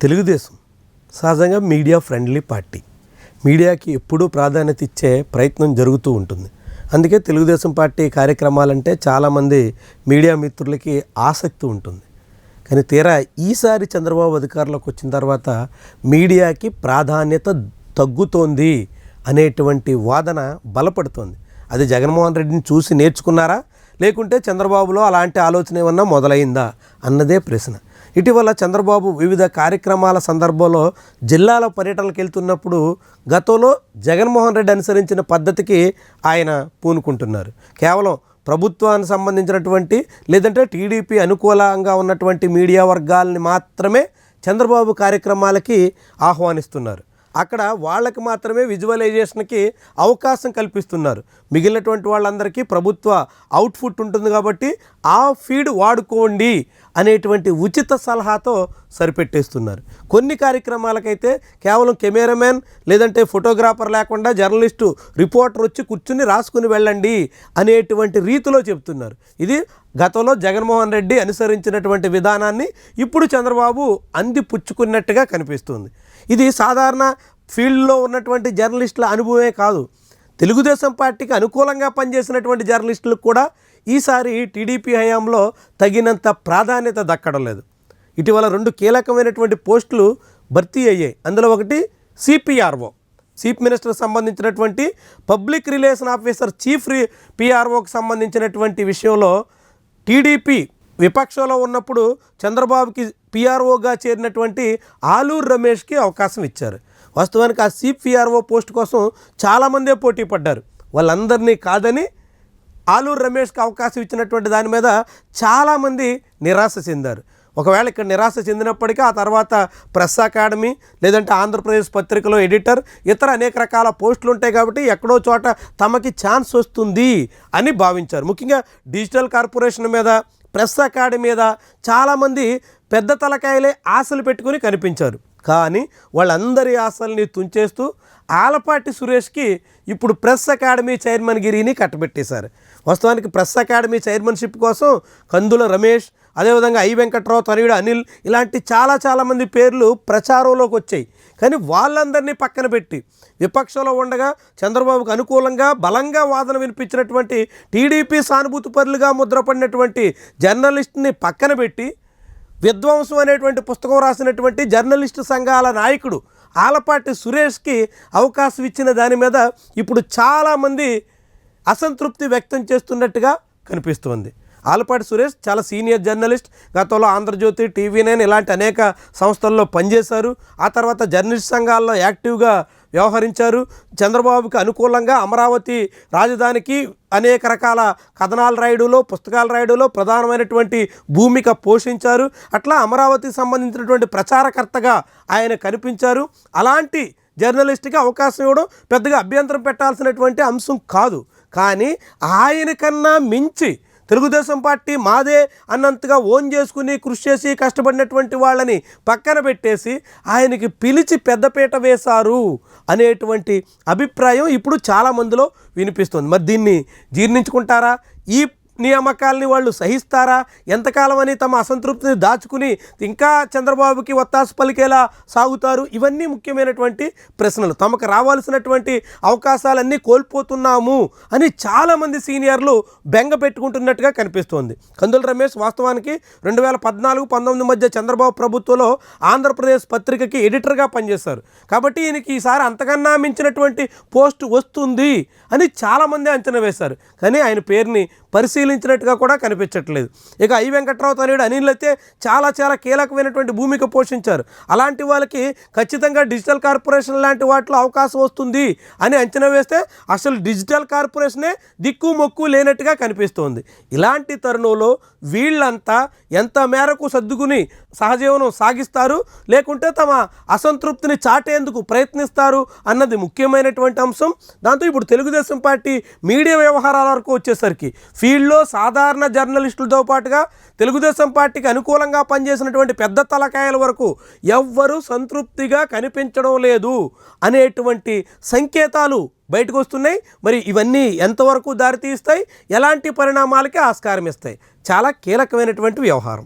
తెలుగుదేశం సహజంగా media friendly party. మీడియాకి ఎప్పుడూ ప్రాధాన్యత ఇచ్చే ప్రయత్నం జరుగుతూ ఉంటుంది. అందుకే తెలుగుదేశం పార్టీ కార్యక్రమాలంటే చాలామంది మీడియా మిత్రులకి ఆసక్తి ఉంటుంది. కానీ తీరా ఈసారి చంద్రబాబు అధికారంలోకి వచ్చిన తర్వాత మీడియాకి ప్రాధాన్యత తగ్గుతోంది అనేటువంటి వాదన బలపడుతోంది. అది జగన్మోహన్ రెడ్డిని చూసి నేర్చుకున్నారా, లేకుంటే చంద్రబాబులో అలాంటి ఆలోచన ఏమన్నా మొదలైందా అన్నదే ప్రశ్న. ఇటీవల చంద్రబాబు వివిధ కార్యక్రమాల సందర్భంలో జిల్లాల పర్యటనలకు వెళ్తున్నప్పుడు గతంలో జగన్మోహన్ రెడ్డి అనుసరించిన పద్ధతికి ఆయన పూనుకుంటున్నారు. కేవలం ప్రభుత్వానికి సంబంధించినటువంటి లేదంటే టీడీపీ అనుకూలంగా ఉన్నటువంటి మీడియా వర్గాలని మాత్రమే చంద్రబాబు కార్యక్రమాలకి ఆహ్వానిస్తున్నారు. అక్కడ వాళ్ళకి మాత్రమే విజువలైజేషన్కి అవకాశం కల్పిస్తున్నారు. మిగిలినటువంటి వాళ్ళందరికీ ప్రభుత్వ అవుట్పుట్ ఉంటుంది కాబట్టి ఆ ఫీడ్ వాడుకోండి అనేటువంటి ఉచిత సలహాతో సరిపెట్టేస్తున్నారు. కొన్ని కార్యక్రమాలకైతే కేవలం కెమెరామెన్ లేదంటే ఫోటోగ్రాఫర్ లేకుండా జర్నలిస్టు రిపోర్టర్ వచ్చి కూర్చుని రాసుకుని వెళ్ళండి అనేటువంటి రీతిలో చెప్తున్నారు. ఇది గతంలో జగన్మోహన్ రెడ్డి అనుసరించినటువంటి విధానాన్ని ఇప్పుడు చంద్రబాబు అందిపుచ్చుకున్నట్టుగా కనిపిస్తుంది. ఇది సాధారణ ఫీల్డ్లో ఉన్నటువంటి జర్నలిస్టుల అనుభవమే కాదు, తెలుగుదేశం పార్టీకి అనుకూలంగా పనిచేసినటువంటి జర్నలిస్టులకు కూడా ఈసారి టీడీపీ హయాంలో తగినంత ప్రాధాన్యత దక్కడం లేదు. ఇటీవల 2 కీలకమైనటువంటి పోస్టులు భర్తీ అయ్యాయి. అందులో ఒకటి సిపిఆర్ఓ, చీఫ్ మినిస్టర్కి సంబంధించినటువంటి పబ్లిక్ రిలేషన్ ఆఫీసర్, చీఫ్ పిఆర్ఓకి సంబంధించినటువంటి విషయంలో టీడీపీ విపక్షంలో ఉన్నప్పుడు చంద్రబాబుకి పిఆర్ఓగా చేరినటువంటి ఆలూరు రమేష్కి అవకాశం ఇచ్చారు. వాస్తవానికి ఆ చీఫ్ పిఆర్ఓ పోస్ట్ కోసం చాలామందే పోటీ పడ్డారు. వాళ్ళందరినీ కాదని ఆలూరు రమేష్కి అవకాశం ఇచ్చినటువంటి దాని మీద చాలామంది నిరాశ చెందారు. ఒకవేళ ఇక్కడ నిరాశ చెందినప్పటికీ ఆ తర్వాత ప్రెస్ అకాడమీ లేదంటే ఆంధ్రప్రదేశ్ పత్రికలో ఎడిటర్, ఇతర అనేక రకాల పోస్టులు ఉంటాయి కాబట్టి ఎక్కడో చోట తమకి ఛాన్స్ వస్తుంది అని భావించారు. ముఖ్యంగా డిజిటల్ కార్పొరేషన్ మీద, ప్రెస్ అకాడమీ మీద చాలామంది పెద్ద తలకాయలే ఆశలు పెట్టుకుని కనిపించారు. కానీ వాళ్ళందరి ఆశల్ని తుంచేస్తూ ఆలపాటి సురేష్కి ఇప్పుడు ప్రెస్ అకాడమీ చైర్మన్ గిరిని కట్టబెట్టేశారు. వాస్తవానికి ప్రెస్ అకాడమీ చైర్మన్షిప్ కోసం కందుల రమేష్, అదేవిధంగా ఐ వెంకట్రావు తనయుడు అనిల్, ఇలాంటి చాలామంది పేర్లు ప్రచారంలోకి వచ్చాయి. కానీ వాళ్ళందరినీ పక్కన పెట్టి విపక్షంలో ఉండగా చంద్రబాబుకు అనుకూలంగా బలంగా వాదన వినిపించినటువంటి టీడీపీ సానుభూతి పరులుగా ముద్రపడినటువంటి జర్నలిస్ట్ని పక్కన పెట్టి విధ్వంసం అనేటువంటి పుస్తకం రాసినటువంటి జర్నలిస్టు సంఘాల నాయకుడు ఆలపాటి సురేష్కి అవకాశం ఇచ్చిన దాని మీద ఇప్పుడు చాలామంది అసంతృప్తి వ్యక్తం చేస్తున్నట్టుగా కనిపిస్తోంది. ఆలపాటి సురేష్ చాలా సీనియర్ జర్నలిస్ట్. గతంలో ఆంధ్రజ్యోతి, TV9 ఇలాంటి అనేక సంస్థల్లో పనిచేశారు. ఆ తర్వాత జర్నలిస్ట్ సంఘాల్లో యాక్టివ్గా వ్యవహరించారు. చంద్రబాబుకి అనుకూలంగా అమరావతి రాజధానికి అనేక రకాల కథనాలు రాయడంలో, పుస్తకాలు రాయడంలో ప్రధానమైనటువంటి భూమిక పోషించారు. అట్లా అమరావతికి సంబంధించినటువంటి ప్రచారకర్తగా ఆయన కనిపించారు. అలాంటి జర్నలిస్ట్కి అవకాశం ఇవ్వడం పెద్దగా అభ్యంతరం పెట్టాల్సినటువంటి అంశం కాదు. కానీ ఆయనకన్నా మించి తెలుగుదేశం పార్టీ మాదే అన్నంతగా ఓన్ చేసుకుని కృషి చేసి కష్టపడినటువంటి వాళ్ళని పక్కన పెట్టేసి ఆయనకి పిలిచి పెద్దపీట వేశారు అనేటువంటి అభిప్రాయం ఇప్పుడు చాలామందిలో వినిపిస్తుంది. మరి దీన్ని జీర్ణించుకుంటారా? ఈ నియామకాలని వాళ్ళు సహిస్తారా? ఎంతకాలం అని తమ అసంతృప్తిని దాచుకుని ఇంకా చంద్రబాబుకి ఒత్తాసు పలికేలా సాగుతారు? ఇవన్నీ ముఖ్యమైనటువంటి ప్రశ్నలు. తమకు రావాల్సినటువంటి అవకాశాలన్నీ కోల్పోతున్నాము అని చాలామంది సీనియర్లు బెంగ పెట్టుకుంటున్నట్టుగా కనిపిస్తోంది. కందుల రమేష్ వాస్తవానికి 2014-19 మధ్య చంద్రబాబు ప్రభుత్వంలో ఆంధ్రప్రదేశ్ పత్రికకి ఎడిటర్గా పనిచేశారు. కాబట్టి ఈయనకి ఈసారి అంతకన్నా మించినటువంటి పోస్ట్ వస్తుంది అని చాలామంది అంచనా వేశారు. కానీ ఆయన పేరుని పరిశీలించినట్టుగా కూడా కనిపించట్లేదు. ఇక ఐ వెంకట్రావు తనయుడు అనిల్ అయితే చాలా కీలకమైనటువంటి భూమిక పోషించారు. అలాంటి వాళ్ళకి ఖచ్చితంగా డిజిటల్ కార్పొరేషన్ లాంటి వాటిలో అవకాశం వస్తుంది అని అంచనా వేస్తే అసలు డిజిటల్ కార్పొరేషనే దిక్కు మొక్కు లేనట్టుగా కనిపిస్తోంది. ఇలాంటి తరుణంలో వీళ్ళంతా ఎంత మేరకు సర్దుకుని సహజీవనం సాగిస్తారు, లేకుంటే తమ అసంతృప్తిని చాటేందుకు ప్రయత్నిస్తారు అన్నది ముఖ్యమైనటువంటి అంశం. దాంతో ఇప్పుడు తెలుగుదేశం పార్టీ మీడియా వ్యవహారాల వరకు వచ్చేసరికి ఫీల్డ్లో సాధారణ జర్నలిస్టులతో పాటుగా తెలుగుదేశం పార్టీకి అనుకూలంగా పనిచేసినటువంటి పెద్ద తలకాయల వరకు ఎవ్వరూ సంతృప్తిగా కనిపించడం లేదు అనేటువంటి సంకేతాలు బయటకు వస్తున్నాయి. మరి ఇవన్నీ ఎంతవరకు దారితీస్తాయి, ఎలాంటి పరిణామాలకి ఆస్కారం ఇస్తాయి? చాలా కీలకమైనటువంటి వ్యవహారం.